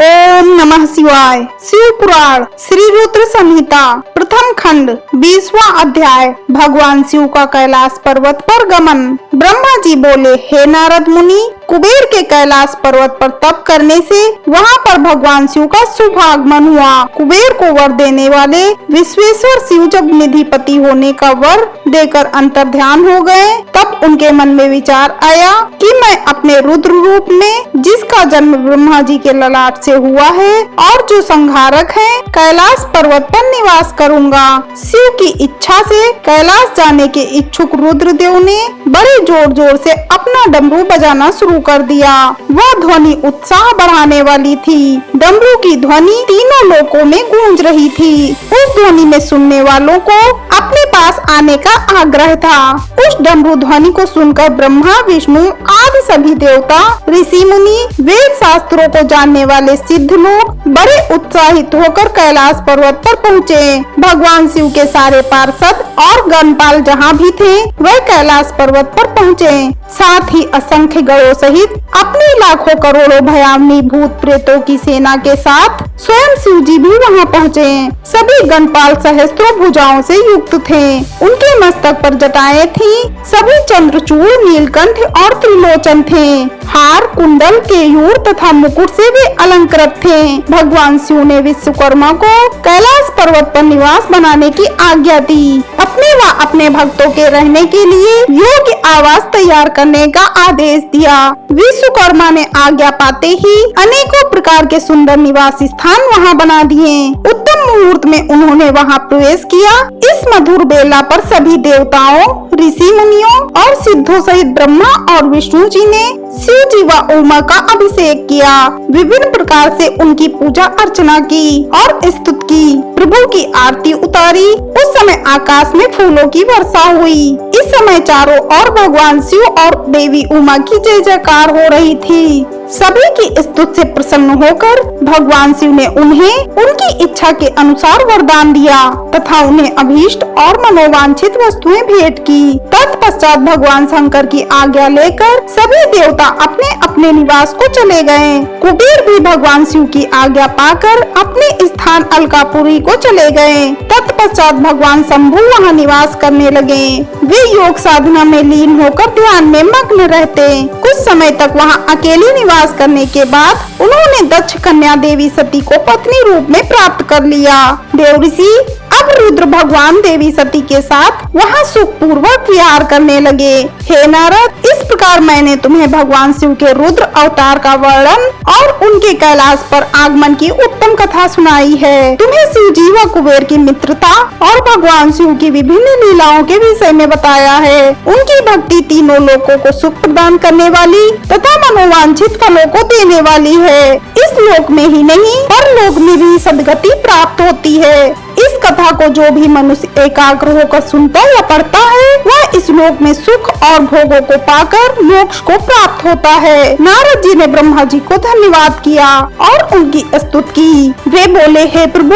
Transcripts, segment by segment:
ओम नमः शिवाय। शिव पुराण श्री रुद्र संहिता प्रथम खंड 20वां अध्याय। भगवान शिव का कैलाश पर्वत पर गमन। ब्रह्मा जी बोले, हे नारद मुनि, कुबेर के कैलाश पर्वत पर तप करने से वहाँ पर भगवान शिव का शुभागमन हुआ। कुबेर को वर देने वाले विश्वेश्वर शिव जब निधिपति होने का वर देकर अंतर्ध्यान हो गए, तब उनके मन में विचार आया कि मैं अपने रुद्र रूप में, जिसका जन्म ब्रह्मा जी के ललाट से हुआ है और जो संहारक है, कैलाश पर्वत पर निवास करूंगा। शिव की इच्छा से कैलाश जाने के इच्छुक रुद्रदेव ने बड़े जोर जोर से अपना डमरू बजाना शुरू कर दिया। वह ध्वनि उत्साह बढ़ाने वाली थी। डमरू की ध्वनि तीनों लोकों में गूंज रही थी। उस ध्वनि में सुनने वालों को अपने पास आने का आग्रह था। उस डमरू ध्वनि को सुनकर ब्रह्मा, विष्णु आदि सभी देवता, ऋषि मुनि, वेद शास्त्रों को जानने वाले सिद्ध लोग बड़े उत्साहित होकर कैलाश पर्वत पर पहुँचे। भगवान शिव के सारे पार्षद और गणपाल जहाँ भी थे, वह कैलाश पर्वत पर पहुँचे। साथ ही असंख्य गणों सहित अपनी लाखों करोड़ों भयावनी भूत प्रेतों की सेना के साथ स्वयं शिव जी भी वहाँ पहुँचे। सभी गणपाल सहस्त्रों भुजाओं से युक्त थे। उनके मस्तक पर जटाएं थीं। सभी चंद्रचूड़, नीलकंठ और त्रिलोचन थे। हार, कुंडल, केयूर तथा मुकुट से वे अलंकृत थे। भगवान शिव ने विश्वकर्मा को कैलाश पर्वत पर निवास बनाने की आज्ञा दी। अपने व अपने भक्तों के रहने के लिए योग्य आवास तैयार करने का आदेश दिया। विश्वकर्मा ने आज्ञा पाते ही अनेकों प्रकार के सुंदर निवास स्थान वहाँ बना दिए। उत्तम मुहूर्त में उन्होंने वहाँ प्रवेश किया। इस मधुर बेला पर सभी देवताओं, ऋषि मुनियों और सिद्धों सहित ब्रह्मा और विष्णु जी ने शिव जी व उमा का अभिषेक किया। विभिन्न प्रकार से उनकी पूजा अर्चना की और स्तुति की। प्रभु की आरती उतारी। उस समय आकाश में फूलों की वर्षा हुई। इस समय चारों ओर भगवान शिव और देवी उमा की जय जयकार हो रही थी। सभी की स्तुति से प्रसन्न होकर भगवान शिव ने उन्हें उनकी इच्छा के अनुसार वरदान दिया तथा उन्हें अभीष्ट और मनोवांछित वस्तुएं भेंट की। तत्पश्चात भगवान शंकर की आज्ञा लेकर सभी देवता अपने अपने निवास को चले गए। कुबेर भी भगवान शिव की आज्ञा पाकर अपने स्थान अलकापुरी को चले गए। तत्पश्चात भगवान शंभु वहाँ निवास करने लगे। वे योग साधना में लीन होकर ध्यान में मग्न रहते। कुछ समय तक वहाँ अकेले निवास करने के बाद उन्होंने दक्ष कन्या देवी सती को पत्नी रूप में प्राप्त कर लिया। देव ऋषि अब रुद्र भगवान देवी सती के साथ वहाँ सुख पूर्वक विहार करने लगे। हे नारद, इस प्रकार मैंने तुम्हें भगवान शिव के रुद्र अवतार का वर्णन और उनके कैलाश पर आगमन की उत्तम कथा सुनाई है। तुम्हें शिव जी व कुबेर की मित्रता और भगवान शिव की विभिन्न लीलाओं के विषय में बताया है। उनकी भक्ति तीनों लोकों को सुख प्रदान करने वाली तथा मनोवांछित फलों को देने वाली है। इस लोक में ही नहीं, परलोक में भी सद्गति प्राप्त होती है। इस कथा को जो भी मनुष्य एकाग्र होकर सुनता या पढ़ता है, वह इस लोक में सुख और भोगों को पाकर मोक्ष को प्राप्त होता है। नारद जी ने ब्रह्मा जी को धन्यवाद किया और उनकी स्तुति की। वे बोले, हे प्रभु,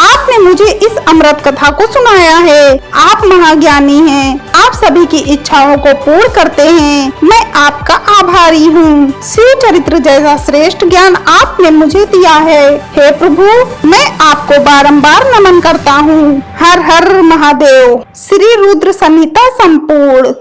आपने मुझे इस अमृत कथा को सुनाया है। आप महाज्ञानी हैं। आप सभी की इच्छाओं को पूर्ण करते हैं। मैं आपका आभारी हूँ। शिव चरित्र जैसा श्रेष्ठ ज्ञान आपने मुझे दिया है। हे प्रभु, मैं आपको बारंबार नमन करता हूँ। हर हर महादेव। श्री रुद्र संहिता संपूर्ण।